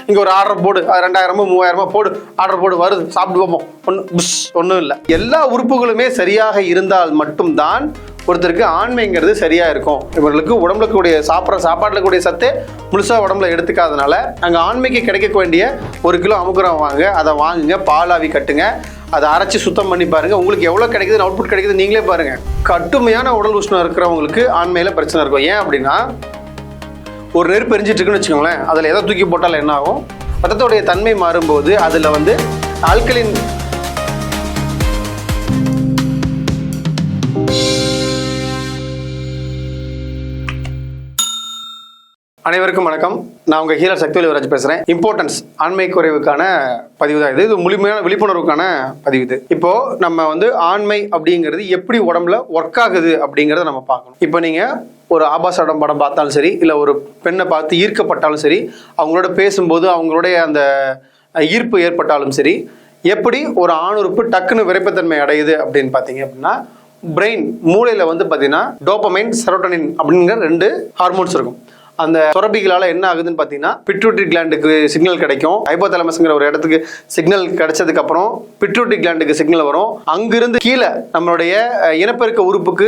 இங்கே ஒரு ஆர்டர் போடு, 2000 3000 போடு, ஆர்டர் போடு, வருது சாப்பிட்டு பார்ப்போம், ஒன்றும் இல்லை. எல்லா உறுப்புகளுமே சரியாக இருந்தால் மட்டும்தான் ஒருத்தருக்கு ஆண்மைங்கிறது சரியா இருக்கும். இவர்களுக்கு உடம்புல கூடிய சாப்பாட்டுல கூடிய சத்தே முழுசா உடம்புல எடுத்துக்காதனால அங்கே ஆண்மைக்கு கிடைக்க வேண்டிய 1 கிலோ அமுக்குரம் வாங்க, அதை வாங்குங்க, பாலாவி கட்டுங்க, அதை அரைச்சி சுத்தம் பண்ணி பாருங்க. உங்களுக்கு எவ்வளோ கிடைக்குது, அவுட்புட் கிடைக்குது நீங்களே பாருங்க. கடுமையான உடல் உஷ்ணம் இருக்கிறவங்களுக்கு ஆண்மையில பிரச்சனை இருக்கும். ஏன் அப்படின்னா, ஒரு நெருப்பு எரிஞ்சிட்டு இருக்குன்னு வச்சுக்கோங்களேன், அதில் எதை தூக்கி போட்டாலும் என்ன ஆகும், ரத்தத்தோடைய தன்மை மாறும்போது அதில் ஆல்கலின். அனைவருக்கும் வணக்கம். நான் உங்கள் ஹீலர் சக்திவேல் யுவராஜ் பேசுகிறேன். இம்பார்ட்டன்ஸ் ஆண்மை குறைவுக்கான பதிவு தான் இது. முழுமையான விழிப்புணர்வுக்கான பதிவு இது. இப்போ நம்ம ஆண்மை அப்படிங்கிறது எப்படி உடம்புல ஒர்க் ஆகுது அப்படிங்கிறத நம்ம பார்க்கணும். இப்போ நீங்கள் ஒரு ஆபாச படம் பார்த்தாலும் சரி, இல்லை ஒரு பெண்ணை பார்த்து ஈர்க்கப்பட்டாலும் சரி, அவங்களோட பேசும்போது அவங்களுடைய அந்த ஈர்ப்பு ஏற்பட்டாலும் சரி, எப்படி ஒரு ஆணுறுப்பு டக்குன்னு விரைப்புத்தன்மை அடையுது அப்படின்னு பார்த்தீங்க அப்படின்னா, பிரெயின் மூளையில் பார்த்தீங்கன்னா டோபமைன், செரோட்டோனின் அப்படிங்கிற 2 ஹார்மோன்ஸ் இருக்கும். அந்த சுரப்பிகளால் என்ன ஆகுதுன்னு பார்த்தீங்கன்னா, பிட்யூட்டரி கிளாண்டுக்கு சிக்னல் கிடைக்கும். ஹைபோதாலமஸ்ங்கிற ஒரு இடத்துக்கு சிக்னல் கிடைச்சதுக்கு அப்புறம் பிட்யூட்டரி கிளாண்டுக்கு சிக்னல் வரும். அங்கிருந்து கீழே நம்மளுடைய இனப்பெருக்க உறுப்புக்கு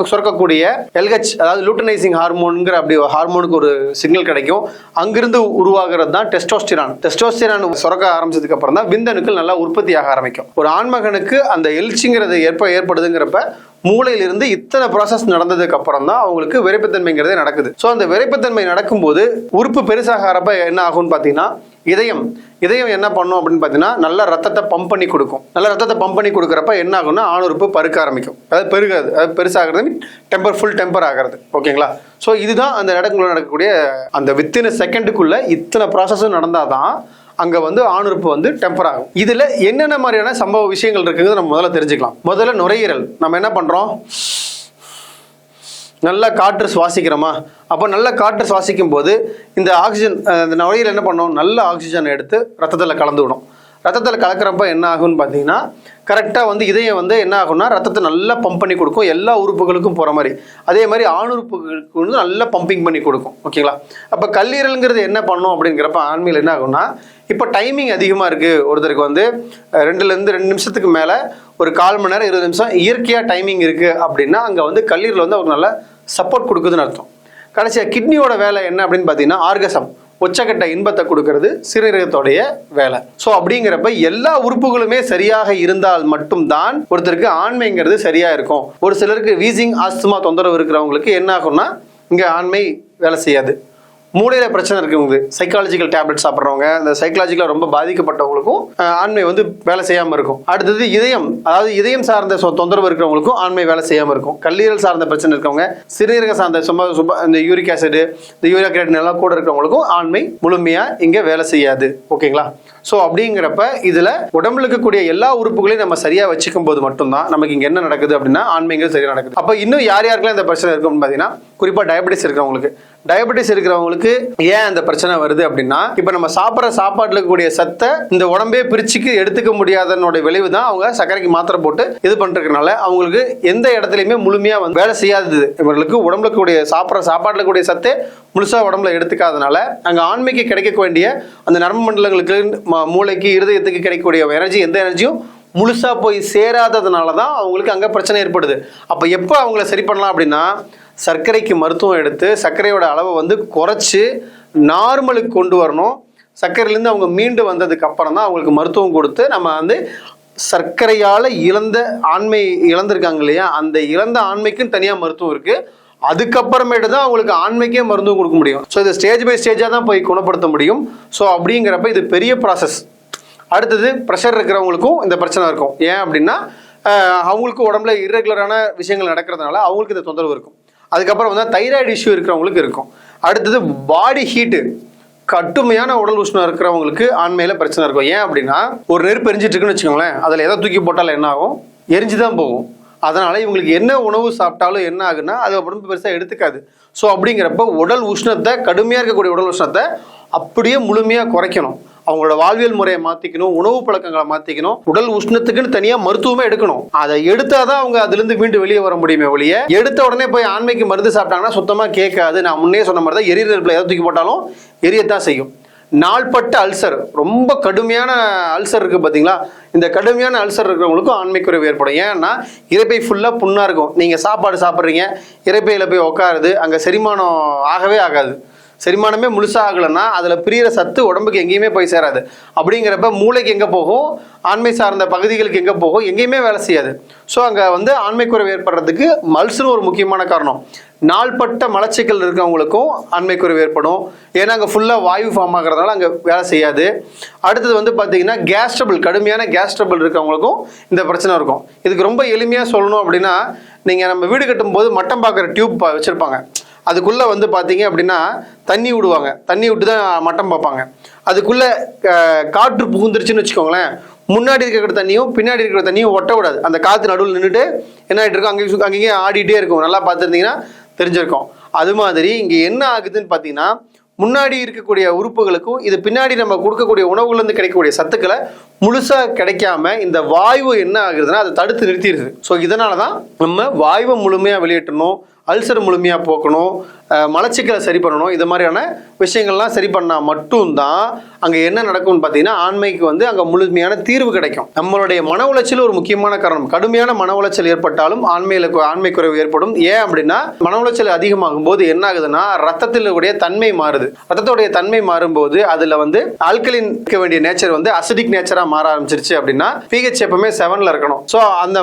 சுரக்கக்கூடிய LH, அதாவது லூட்டனைசிங் ஹார்மோனுங்கிற அப்படி ஹார்மோனுக்கு ஒரு சிக்னல் கிடைக்கும். அங்கிருந்து உருவாகிறது தான் டெஸ்டோஸ்டிரான். டெஸ்டோஸ்டிரான் சுரக்க ஆரம்பிச்சதுக்கு அப்புறம் தான் விந்தணுக்கள் நல்லா உற்பத்தியாக ஆரம்பிக்கும். ஒரு ஆண்மகனுக்கு அந்த எழுச்சிங்கிறது ஏற்படுதுங்கிறப்ப மூளையிலிருந்து இத்தனை ப்ராசஸ் நடந்ததுக்கு அப்புறம் தான் அவங்களுக்கு விரைப்புத்தன்மைங்கிறதே நடக்குது. ஸோ அந்த விரைப்புத்தன்மை நடக்கும்போது உறுப்பு பெருசாகிறப்ப என்ன ஆகும்னு பார்த்தீங்கன்னா, இதயம் என்ன பண்ணும் அப்படின்னு பார்த்தீங்கன்னா, நல்ல ரத்தத்தை பம்ப் பண்ணி கொடுக்கும். நல்ல ரத்தத்தை பம்ப் பண்ணி கொடுக்குறப்ப என்ன ஆகும்னா, ஆணுறுப்பு பருக்க ஆரம்பிக்கும். அதாவது பெருகாது, அதாவது பெருசாகிறது ஃபுல் டெம்பர் ஆகிறது. ஓகேங்களா? ஸோ இதுதான் அந்த இடங்குள்ள நடக்கக்கூடிய அந்த வித்தின் செகண்டுக்குள்ள இத்தனை ப்ராசஸும் நடந்தாதான் அங்கே ஆணுறுப்பு டெம்பர் ஆகும். இதில் என்னென்ன மாதிரியான சம்பவ விஷயங்கள் இருக்குங்கிறது நம்ம முதல்ல தெரிஞ்சுக்கலாம். முதல்ல நுரையீரல். நம்ம என்ன பண்ணுறோம், நல்லா காற்று சுவாசிக்கிறோமா? அப்போ நல்ல காற்று சுவாசிக்கும் போது இந்த ஆக்சிஜன், இந்த நுரையீரல் என்ன பண்ணோம், நல்ல ஆக்சிஜனை எடுத்து ரத்தத்தில் கலந்து விடும். ரத்தத்தில் கலக்கிறப்ப என்ன ஆகும்னு பார்த்தீங்கன்னா, கரெக்டாக இதயம் என்ன ஆகும்னா, ரத்தத்தை நல்லா பம்ப் பண்ணி கொடுக்கும், எல்லா உறுப்புகளுக்கும் போகிற மாதிரி. அதே மாதிரி ஆணுறுப்புகளுக்கு நல்லா பம்பிங் பண்ணி கொடுக்கும். ஓகேங்களா? அப்போ கல்லீரலுங்கிறது என்ன பண்ணும் அப்படிங்கிறப்ப ஆண்மையில் என்ன ஆகும்னா, இப்போ டைமிங் அதிகமாக இருக்குது, ஒருத்தருக்கு 2லேருந்து 2 நிமிஷத்துக்கு மேலே ஒரு 1/4 மணி நேரம் 20 நிமிஷம் இயற்கையாக டைமிங் இருக்குது அப்படின்னா, அங்கே கல்லீரல் ஒரு நல்ல சப்போர்ட் கொடுக்குதுன்னு அர்த்தம். கடைசியாக கிட்னியோட வேலை என்ன அப்படின்னு பார்த்தீங்கன்னா, ஆர்கசம், உச்சக்கட்ட இன்பத்தை கொடுக்கறது சிறுநீரகத்தோடைய வேலை. ஸோ அப்படிங்கிறப்ப எல்லா உறுப்புகளுமே சரியாக இருந்தால் மட்டும்தான் ஒருத்தருக்கு ஆண்மைங்கிறது சரியா இருக்கும். ஒரு சிலருக்கு வீசிங், ஆஸ்துமா தொந்தரவு இருக்கிறவங்களுக்கு என்ன ஆகும்னா, இங்கே ஆண்மை வேலை செய்யாது. மூளையில் பிரச்சனை இருக்கவங்க, சைக்காலஜிக்கல் டேப்லெட் சாப்பிட்றவங்க, இந்த சைக்காலஜிக்கலாக ரொம்ப பாதிக்கப்பட்டவங்களுக்கும் ஆண்மை வேலை செய்யாமல் இருக்கும். அடுத்தது இதயம், அதாவது இதயம் சார்ந்த தொந்தரவு இருக்கிறவங்களுக்கும் ஆண்மை வேலை செய்யாமல் இருக்கும். கல்லீரல் சார்ந்த பிரச்சனை இருக்கவங்க, சிறுநீரக சார்ந்த இந்த யூரிக் ஆசிட், இந்த யூரியா கிரேட்டின் எல்லாம் கூட இருக்கிறவங்களுக்கும் ஆண்மை முழுமையாக இங்கே வேலை செய்யாது. ஓகேங்களா? ஸோ அப்படிங்கிறப்ப இதில் உடம்புல இருக்கக்கூடிய எல்லா உறுப்புகளையும் நம்ம சரியாக வச்சுக்கும் போது மட்டும்தான் நமக்கு இங்கே என்ன நடக்குது அப்படின்னா, ஆண்மைங்கிறது சரியாக நடக்குது. அப்போ இன்னும் யாருக்கெல்லாம் இந்த பிரச்சனை இருக்குன்னு பார்த்தீங்கன்னா, குறிப்பாக டயபெட்டிஸ் இருக்கிறவங்களுக்கு ஏன் அந்த பிரச்சனை வருது அப்படின்னா, இப்போ நம்ம சாப்பிட்ற சாப்பாட்டில் இருக்கக்கூடிய சத்தை இந்த உடம்பே பிரிச்சுக்கு எடுத்துக்க முடியாதனோட விளைவு தான் அவங்க சர்க்கரைக்கு மாத்திரை போட்டு இது பண்ணிருக்கனால அவங்களுக்கு எந்த இடத்துலையுமே முழுமையாக வேலை செய்யாதது. இவர்களுக்கு உடம்புல கூடிய சாப்பாட்டில் கூடிய சத்தை முழுசா உடம்புல எடுத்துக்காதனால அங்கே ஆண்மைக்கு கிடைக்க வேண்டிய அந்த நரம்பு மண்டலங்களுக்கு, மூளைக்கு, இருதயத்துக்கு கிடைக்கக்கூடிய எனர்ஜி, எந்த எனர்ஜியும் முழுசா போய் சேராததுனால தான் அவங்களுக்கு அங்கே பிரச்சனை ஏற்படுது. அப்போ எப்போ அவங்கள சரி பண்ணலாம் அப்படின்னா, சர்க்கரைக்கு மருத்துவம் எடுத்து சர்க்கரையோட அளவை குறைச்சி நார்மலுக்கு கொண்டு வரணும். சர்க்கரையிலேருந்து அவங்க மீண்டு வந்ததுக்கு அப்புறம் தான் அவங்களுக்கு மருத்துவம் கொடுத்து நம்ம சர்க்கரையால் ஆண்மை இழந்திருக்காங்க இல்லையா, அந்த இழந்த ஆண்மைக்கும் தனியாக மருத்துவம் இருக்குது. அதுக்கப்புறமேட்டு தான் அவங்களுக்கு ஆண்மைக்கே மருந்தும் கொடுக்க முடியும். ஸோ இது ஸ்டேஜ் பை ஸ்டேஜாக தான் போய் குணப்படுத்த முடியும். ஸோ அப்படிங்கிறப்ப இது பெரிய ப்ராசஸ். அடுத்தது ப்ரெஷர் இருக்கிறவங்களுக்கும் இந்த பிரச்சனை இருக்கும். ஏன் அப்படின்னா, அவங்களுக்கு உடம்புல இர்ரெகுலரான விஷயங்கள் நடக்கிறதுனால அவங்களுக்கு இந்த தொந்தரவு இருக்கும். அதுக்கப்புறம் தைராய்டு இஷ்யூ இருக்கிறவங்களுக்கு இருக்கும். அடுத்தது பாடி ஹீட்டு, கடுமையான உடல் உஷ்ணம் இருக்கிறவங்களுக்கு ஆண்மையில் பிரச்சனை இருக்கும். ஏன் அப்படின்னா, ஒரு நெருப்பு எரிஞ்சிட்டு இருக்குன்னு வச்சுக்கோங்களேன், அதில் எதை தூக்கி போட்டாலும் என்ன ஆகும், எரிஞ்சு தான் போகும். அதனால் இவங்களுக்கு என்ன உணவு சாப்பிட்டாலும் என்ன ஆகுன்னா, அது உடம்பு பெருசாக எடுத்துக்காது. ஸோ அப்படிங்கிறப்ப உடல் உஷ்ணத்தை, கடுமையாக இருக்கக்கூடிய உடல் உஷ்ணத்தை அப்படியே முழுமையாக குறைக்கணும். அவங்களோட வாழ்வியல் முறையை மாற்றிக்கணும், உணவு பழக்கங்களை மாற்றிக்கணும், உடல் உஷ்ணத்துக்குன்னு தனியாக மருத்துவமே எடுக்கணும். அதை எடுத்தாதான் அவங்க அதுலேருந்து மீண்டு வெளியே வர முடியுமே ஒழிய, எடுத்த உடனே போய் ஆண்மைக்கு மருந்து சாப்பிட்டாங்கன்னா சுத்தமாக கேட்காது. நான் முன்னே சொன்ன மாதிரி தான், எரியறதுல எதை தூக்கி போட்டாலும் எரியத்தான் செய்யும். நாள்பட்ட அல்சர், ரொம்ப கடுமையான அல்சர் இருக்குது பார்த்தீங்களா, இந்த கடுமையான அல்சர் இருக்கிறவங்களுக்கும் ஆண்மை குறைவு ஏற்படும். ஏன்னா இரைப்பை ஃபுல்லாக புண்ணாக இருக்கும். நீங்கள் சாப்பாடு சாப்பிட்றீங்க, இரைப்பையில் போய் உட்காருது, அங்கே செரிமானம் ஆகவே ஆகாது. செரிமானமே முழுசாக ஆகலைன்னா அதில் பிரியிற சத்து உடம்புக்கு எங்கேயுமே போய் சேராது. அப்படிங்கிறப்ப மூளைக்கு எங்கே போகும், ஆண்மை சார்ந்த பகுதிகளுக்கு எங்கே போகும், எங்கேயுமே வேலை செய்யாது. ஸோ அங்கே வந்து ஆண்மை குறைவு ஏற்படுறதுக்கு மல்சுன்னு ஒரு முக்கியமான காரணம். நாள்பட்ட மலச்சிக்கல் இருக்கிறவங்களுக்கும் ஆண்மை குறைவு ஏற்படும். ஏன்னா அங்கே ஃபுல்லாக வாயு ஃபார்ம் ஆகிறதுனால அங்கே வேலை செய்யாது. அடுத்தது வந்து பார்த்தீங்கன்னா கேஸ்ட்ரபிள், கடுமையான கேஸ்ட்ரபிள் இருக்கிறவங்களுக்கும் இந்த பிரச்சனை இருக்கும். இதுக்கு ரொம்ப எளிமையாக சொல்லணும் அப்படின்னா, நீங்கள் நம்ம வீடு கட்டும்போது மட்டம் பார்க்குற டியூப் வச்சுருப்பாங்க. அதுக்குள்ளே வந்து பார்த்தீங்க அப்படின்னா தண்ணி விடுவாங்க, தண்ணி விட்டு தான் மட்டம் பார்ப்பாங்க. அதுக்குள்ளே காற்று புகுந்துருச்சுன்னு வச்சுக்கோங்களேன், முன்னாடி இருக்கிற தண்ணியும் பின்னாடி இருக்கிற தண்ணியும் ஒட்டக்கூடாது. அந்த காற்று நடுவில் நின்றுட்டு என்ன ஆகிட்டு இருக்கும், அங்கேயும் ஆடிட்டே இருக்கும். நல்லா பார்த்துருந்தீங்கன்னா தெரிஞ்சிருக்கும். அது மாதிரி இங்கே என்ன ஆகுதுன்னு பார்த்தீங்கன்னா, முன்னாடி இருக்கக்கூடிய உறுப்புகளுக்கும் இது பின்னாடி நம்ம கொடுக்கக்கூடிய உணவுலேருந்து கிடைக்கக்கூடிய சத்துக்களை முழுசாக கிடைக்காம இந்த வாயு என்ன ஆகுதுன்னா அதை தடுத்து நிறுத்திடுது. ஸோ இதனால தான் நம்ம வாயுவை முழுமையாக வெளியேற்றணும், அல்சர் முழுமையாக போக்கணும், மலச்சிக்கலை சரி பண்ணணும். இது மாதிரியான விஷயங்கள்லாம் சரி பண்ணால் மட்டும்தான் அங்கே என்ன நடக்கும்னு பார்த்தீங்கன்னா ஆண்மைக்கு வந்து அங்கே முழுமையான தீர்வு கிடைக்கும். நம்மளுடைய மன உளைச்சல் ஒரு முக்கியமான காரணம். கடுமையான மன உளைச்சல் ஏற்பட்டாலும் ஆண்மை குறைவு ஏற்படும். ஏன் அப்படின்னா மன உளைச்சல் அதிகமாகும் போது என்ன ஆகுதுன்னா ரத்தத்தினுடைய தன்மை மாறுது. ரத்தத்துடைய தன்மை மாறும்போது அதில் வந்து ஆல்கலின் இருக்க வேண்டிய நேச்சர் வந்து அசிடிக் நேச்சராக மாற ஆரம்பிச்சிருச்சு. அப்படின்னா pH எப்பவுமே 7ல் இருக்கணும். ஸோ அந்த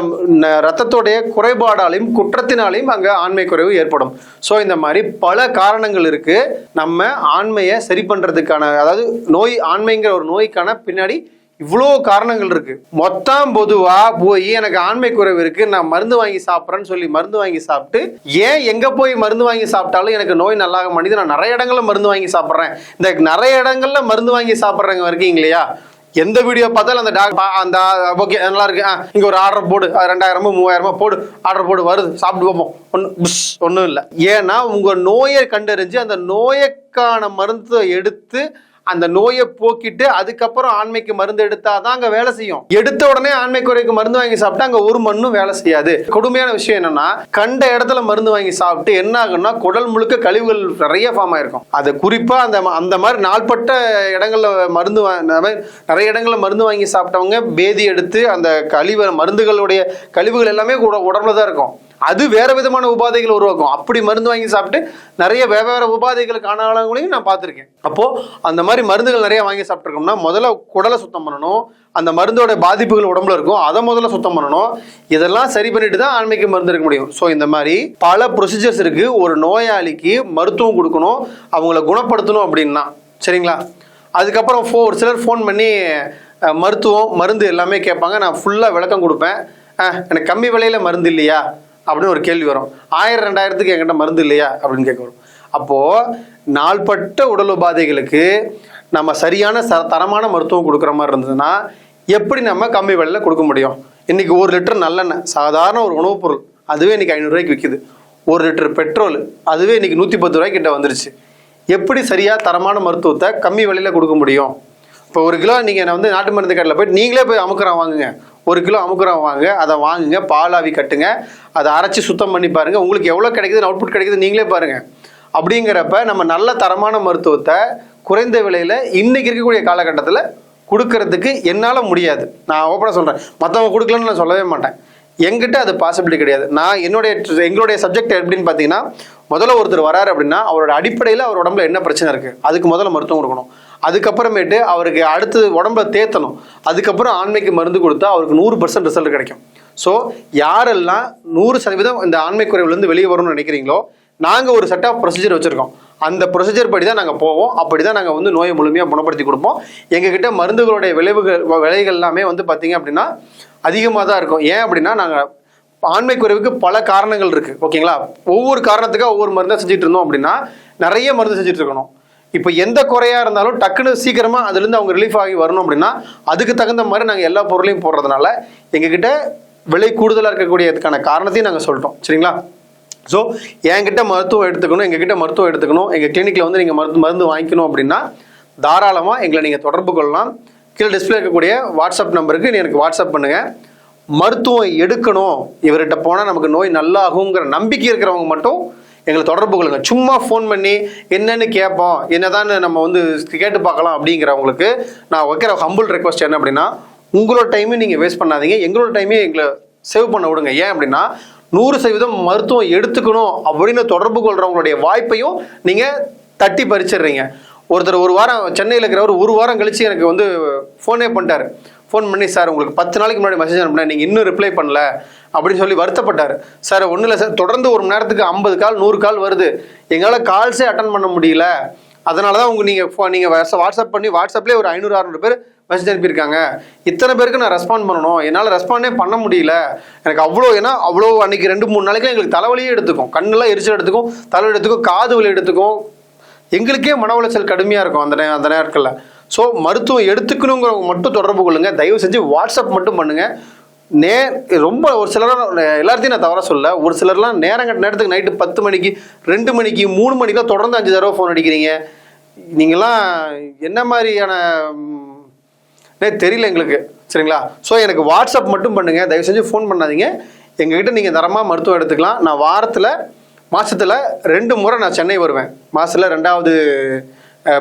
ரத்தத்துடைய குறைபாடாலையும் குற்றத்தினாலையும் அங்கே ஆண்மை குறைவு ஏற்படும். ஸோ இந்த மாதிரி பல காரணங்கள் இருக்கு. நம்ம ஆண்மையை சரி பண்றதுக்கான, அதாவது நோய், ஆண்மைங்கிற ஒரு நோய்க்கான பின்னாடி இவ்வளோ காரணங்கள் இருக்கு. மொத்தம் பொதுவா போய் எனக்கு ஆண்மை குறைவு இருக்கு, நான் மருந்து வாங்கி சாப்பிட்றேன்னு சொல்லி மருந்து வாங்கி சாப்பிட்டு, ஏன் எங்க போய் மருந்து வாங்கி சாப்பிட்டாலும் எனக்கு நோய் நல்லாக மாட்டேங்குது, நான் நிறைய இடங்கள்ல மருந்து வாங்கி சாப்பிட்றேன். இந்த நிறைய இடங்கள்ல மருந்து வாங்கி சாப்பிட்றவங்க இருக்கீங்க இல்லையா, எந்த வீடியோ பார்த்தாலும் அந்த ஓகே நல்லா இருக்கு, இங்க ஒரு ஆர்டர் போடு, 2000 3000 போடு, ஆர்டர் போடு, வருது, சாப்பிட்டு பார்ப்போம், ஒன்றும் இல்லை. ஏன்னா உங்க நோயை கண்டறிஞ்சு அந்த நோய்க்கான மருந்தை எடுத்து அந்த நோயை போக்கிட்டு அதுக்கப்புறம் ஆண்மைக்கு மருந்து எடுத்தாதான் அங்க வேலை செய்யும். எடுத்த உடனே ஆண்மை குறைக்கு மருந்து வாங்கி சாப்பிட்டா அங்க ஒரு மண்ணும் வேலை செய்யாது. கொடுமையான விஷயம் என்னன்னா, கண்ட இடத்துல மருந்து வாங்கி சாப்பிட்டு என்ன ஆகும்னா குடல் முழுக்க கழிவுகள் நிறைய ஃபார்ம் ஆயிருக்கும். அது குறிப்பா அந்த மாதிரி நாள்பட்ட இடங்கள்ல நிறைய இடங்கள்ல மருந்து வாங்கி சாப்பிட்டவங்க பேதி எடுத்து அந்த மருந்துகளுடைய கழிவுகள் எல்லாமே உடம்புல தான் இருக்கும். அது வேற விதமான உபாதைகள் உருவாக்கும். அப்படி மருந்து வாங்கி சாப்பிட்டு நிறைய வெவ்வேறு உபாதைகளுக்கு ஆனாலங்களையும் நான் பார்த்துருக்கேன். அப்போ அந்த மாதிரி மருந்துகள் நிறைய வாங்கி சாப்பிட்ருக்கோம்னா முதல்ல குடலை சுத்தம் பண்ணணும். அந்த மருந்தோட பாதிப்புகள் உடம்புல இருக்கும், அதை முதல்ல சுத்தம் பண்ணணும். இதெல்லாம் சரி பண்ணிட்டு தான் ஆண்மைக்கு மருந்து எடுக்க முடியும். ஸோ இந்த மாதிரி பல ப்ரொசீஜர்ஸ் இருக்கு. ஒரு நோயாளிக்கு மருத்துவம் கொடுக்கணும், அவங்கள குணப்படுத்தணும் அப்படின்னா, சரிங்களா. அதுக்கப்புறம் ஒரு சிலர் ஃபோன் பண்ணி மருத்துவம் மருந்து எல்லாமே கேட்பாங்க. நான் ஃபுல்லாக விளக்கம் கொடுப்பேன். எனக்கு கம்மி விலையில் மருந்து இல்லையா அப்படின்னு ஒரு கேள்வி வரும். 1000-2000 என்கிட்ட மருந்து இல்லையா அப்படின்னு கேட்க வரும். அப்போது நாள்பட்ட உடல் உபாதைகளுக்கு நம்ம சரியான தரமான மருத்துவம் கொடுக்குற மாதிரி இருந்ததுன்னா எப்படி நம்ம கம்மி விலையில் கொடுக்க முடியும்? இன்றைக்கி 1 லிட்டர் நல்லெண்ணெய், சாதாரண ஒரு உணவுப் பொருள், அதுவே இன்றைக்கி 500 ரூபாய்க்கு விற்கிது. 1 லிட்டர் பெட்ரோல் அதுவே இன்றைக்கி 110 ரூபாய்க்கு கிட்ட வந்துருச்சு. எப்படி சரியாக தரமான மருத்துவத்தை கம்மி விலையில் கொடுக்க முடியும்? இப்போ 1 கிலோ நீங்கள் வந்து நாட்டு மருந்து கடையில் போய்ட்டு நீங்களே போய் அமுக்குறான் வாங்குங்க, 1 கிலோ அமுக்குறான் வாங்க, அதை வாங்குங்க, பாலாவி கட்டுங்க, அதை அரைச்சி சுத்தம் பண்ணி பாருங்கள், உங்களுக்கு எவ்வளோ கிடைக்குது, அவுட்புட் கிடைக்குது நீங்களே பாருங்கள். அப்படிங்கிறப்ப நம்ம நல்ல தரமான மருத்துவத்தை குறைந்த விலையில் இன்றைக்கி இருக்கக்கூடிய காலகட்டத்தில் கொடுக்கறதுக்கு என்னால் முடியாது. நான் ஓப்பனாக சொல்கிறேன், மற்றவங்க கொடுக்கலன்னு நான் சொல்லவே மாட்டேன். எங்கிட்ட அது பாசிபிலிட்டி கிடையாது. நான் எங்களுடைய சப்ஜெக்ட் எப்படின்னு பார்த்தீங்கன்னா, முதல்ல ஒருத்தர் வராரு அப்படின்னா அவரோட அடிப்படையில் அவர் உடம்புல என்ன பிரச்சனை இருக்குது அதுக்கு முதல்ல மருத்துவம் கொடுக்கணும். அதுக்கப்புறமேட்டு அவருக்கு அடுத்து உடம்பை தேத்தணும். அதுக்கப்புறம் ஆண்மைக்கு மருந்து கொடுத்தா அவருக்கு 100% ரிசல்ட் கிடைக்கும். ஸோ யாரெல்லாம் 100% இந்த ஆண்மை குறைவுலேருந்து வெளியே வரணும்னு நினைக்கிறீங்களோ, நாங்கள் ஒரு செட் ஆஃப் ப்ரொசீஜர் வச்சுருக்கோம். அந்த ப்ரொசீஜர் படி தான் நாங்கள் போவோம். அப்படி தான் நாங்கள் வந்து நோயை முழுமையாக குணப்படுத்தி கொடுப்போம். எங்ககிட்ட மருந்துகளுடைய விலைகள் எல்லாமே வந்து பார்த்தீங்க அப்படின்னா அதிகமாக தான் இருக்கும். ஏன் அப்படின்னா நாங்கள் ஆண்மை குறைவுக்கு பல காரணங்கள் இருக்குது, ஓகேங்களா. ஒவ்வொரு காரணத்துக்காக ஒவ்வொரு மருந்தாக செஞ்சுட்டு இருந்தோம் அப்படின்னா நிறைய மருந்து செஞ்சுட்டு இருக்கணும். இப்போ எந்த குறையாக இருந்தாலும் டக்குன்னு சீக்கிரமாக அதுலேருந்து அவங்க ரிலீஃப் ஆகி வரணும் அப்படின்னா அதுக்கு தகுந்த மாதிரி நாங்கள் எல்லா பொருளையும் போடுறதுனால எங்ககிட்ட விலை கூடுதலாக இருக்கக்கூடியதுக்கான காரணத்தையும் நாங்கள் சொல்லிட்டோம், சரிங்களா. ஸோ என்கிட்ட மருத்துவம் எடுத்துக்கணும், எங்ககிட்ட மருத்துவம் எடுத்துக்கணும், எங்கள் கிளினிக்கில் வந்து நீங்கள் மருந்து வாங்கிக்கணும் அப்படின்னா தாராளமாக எங்களை நீங்கள் தொடர்பு கொள்ளலாம். கீழே டிஸ்பிளே இருக்கக்கூடிய வாட்ஸ்அப் நம்பருக்கு எனக்கு வாட்ஸ்அப் பண்ணுங்கள். மருத்துவம் எடுக்கணும், இவர்கிட்ட போனால் நமக்கு நோய் நல்லாகுங்கிற நம்பிக்கை இருக்கிறவங்க மட்டும் எங்களை தொடர்பு கொள்ளுங்க. சும்மா ஃபோன் பண்ணி என்னன்னு கேட்போம், என்னதான் நம்ம வந்து கேட்டு பார்க்கலாம் அப்படிங்கிறவங்களுக்கு நான் வைக்கிற ஹம்பிள் ரெக்வஸ்ட் என்ன அப்படின்னா, உங்களோட டைமையும் நீங்கள் வேஸ்ட் பண்ணாதீங்க, எங்களோட டைமையும் எங்களை சேவ் பண்ண விடுங்க. ஏன் அப்படின்னா 100% மருத்துவம் எடுத்துக்கணும் அப்படின்னு தொடர்பு கொள்றவங்களுடைய வாய்ப்பையும் நீங்கள் தட்டி பறிச்சிடுறீங்க. ஒருத்தர் ஒரு வாரம் சென்னையில் இருக்கிறவர் ஒரு வாரம் கழிச்சு எனக்கு வந்து ஃபோனே பண்ணிட்டார். ஃபோன் பண்ணி, சார் உங்களுக்கு 10 நாளைக்கு முன்னாடி மெசேஜ் அனுப்பினேன், நீங்கள் இன்னும் ரிப்ளை பண்ணல அப்படின்னு சொல்லி வருத்தப்பட்டார். சார் ஒன்றும் இல்லை சார், தொடர்ந்து ஒரு மணி நேரத்துக்கு 50 கால் 100 கால் வருது, எங்களால் கால்ஸே அட்டன் பண்ண முடியல, அதனால தான் நீங்கள் வாட்ஸ்அப் பண்ணி வாட்ஸ்அப்லேயே ஒரு 500-600 பேர் மெசேஜ் அனுப்பியிருக்காங்க, இத்தனை பேருக்கு நான் ரெஸ்பாண்ட் பண்ணணும், என்னால் ரெஸ்பாண்டே பண்ண முடியல, எனக்கு அவ்வளோ, ஏன்னா அவ்வளோ அன்றைக்கி 2-3 நாளைக்கு எங்களுக்கு தலைவலியே எடுத்துக்கும், கண்ணெல்லாம் எரிச்சல் எடுத்துக்கும், தலைவலி எடுத்துக்கும், காது வலி எடுத்துக்கும், எங்களுக்கே மன உளைச்சல் கடுமையாக இருக்கும் அந்த நேரத்தில். ஸோ மருத்துவம் எடுத்துக்கணுங்கிறவங்க மட்டும் தொடர்பு கொள்ளுங்க. தயவு செஞ்சு வாட்ஸ்அப் மட்டும் பண்ணுங்கள். ரொம்ப ஒரு சிலர் எல்லாத்தையும் நான் தவற சொல்ல, ஒரு சிலர்லாம் நேரத்துக்கு நைட்டு 10 மணிக்கு 2 மணிக்கு 3 மணிக்கெலாம் தொடர்ந்து 5 தடவை ஃபோன் அடிக்கிறீங்க. நீங்களாம் என்ன மாதிரியான தெரியல எங்களுக்கு, சரிங்களா? ஸோ எனக்கு வாட்ஸ்அப் மட்டும் பண்ணுங்கள், தயவு செஞ்சு ஃபோன் பண்ணாதீங்க. எங்ககிட்ட நீங்கள் தரமாக மருத்துவம் எடுத்துக்கலாம். நான் மாதத்தில் 2 முறை நான் சென்னை வருவேன். மாதத்தில் 2வது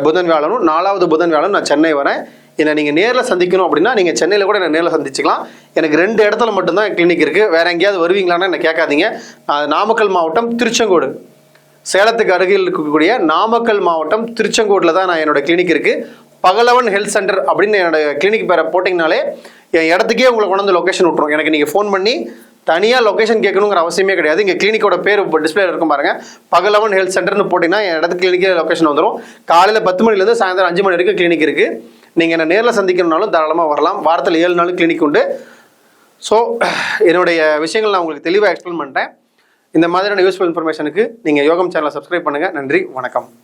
புதன் வியாழனும் 4வது புதன் வியாழனும் நான் சென்னை வரேன். என்னை நீங்கள் நேரில் சந்திக்கணும் அப்படின்னா நீங்கள் சென்னையில் கூட என்னை நேரில் சந்திச்சுக்கலாம். எனக்கு 2 இடத்துல மட்டும்தான் கிளினிக் இருக்குது. வேறு எங்கேயாவது வருவீங்களான்னு என்ன கேட்காதீங்க. நாமக்கல் மாவட்டம் திருச்செங்கோடு, சேலத்துக்கு அருகில் இருக்கக்கூடிய நாமக்கல் மாவட்டம் திருச்செங்கோடில் தான் நான் என்னோடய கிளினிக் இருக்குது. பகலவன் ஹெல்த் சென்டர் அப்படின்னு என்னோடய கிளினிக் பேரை போட்டிங்கனாலே என் இடத்துக்கே உங்களை கொண்டு வந்து லொக்கேஷன் விட்ருவோம். எனக்கு நீங்கள் ஃபோன் பண்ணி தனியாக லொக்கேஷன் கேட்கணுங்கிற அவசியமே கிடையாது. இங்கே கிளினிக்கோட பேர் இப்போ டிஸ்பிளே இருக்கும் பாருங்கள், பகலவன் ஹெல்த் சென்டர்னு போட்டிங்கன்னா என் இடத்துக்கு கிளினிக்கே லொக்கேஷன் வந்துடும். காலையில் 10 மணிலேருந்து சாயந்தரம் 5 மணி வரைக்கும் கிளினிக் இருக்குது. நீங்கள் என்ன நேரில் சந்திக்கணும்னாலும் தாராளமாக வரலாம். வாரத்தில் 7 நாள் கிளினிக் உண்டு. ஸோ என்னுடைய விஷயங்கள் நான் உங்களுக்கு தெளிவாக எக்ஸ்பிளைன் பண்ணிட்டேன். இந்த மாதிரியான யூஸ்ஃபுல் இன்ஃபர்மேஷனுக்கு நீங்கள் யோகம் சேனலை சப்ஸ்கிரைப் பண்ணுங்கள். நன்றி, வணக்கம்.